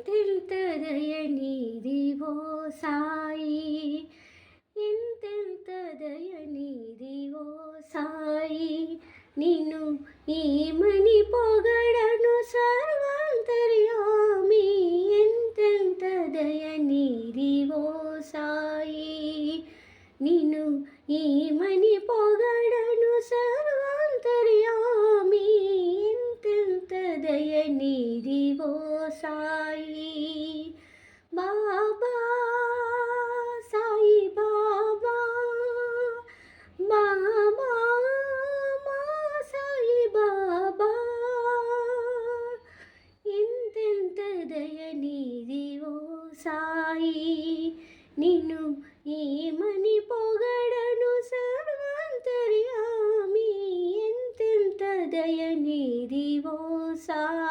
ఎంతెంత దయనీదివో సాయి, ఎంతెంత దయనీదివో సాయి. నిన్ను ఏమని పొగడను సర్వాంతర్యామి, ఎంతెంత దయనీదివో సాయి. నిన్ను ఏమని పొగడను సర్వాంతర్యామి, ఎంతెంత దయనీదివో సాయి. బాబా సాయి బాబా, బాబా మా సాయి బాబా, ఎంతెంత దయనీదివో సాయి. నిన్ను ఏమని పొగడను సర్వాంతర్యామి, ఎంతెంత దయనీదివో సాయి.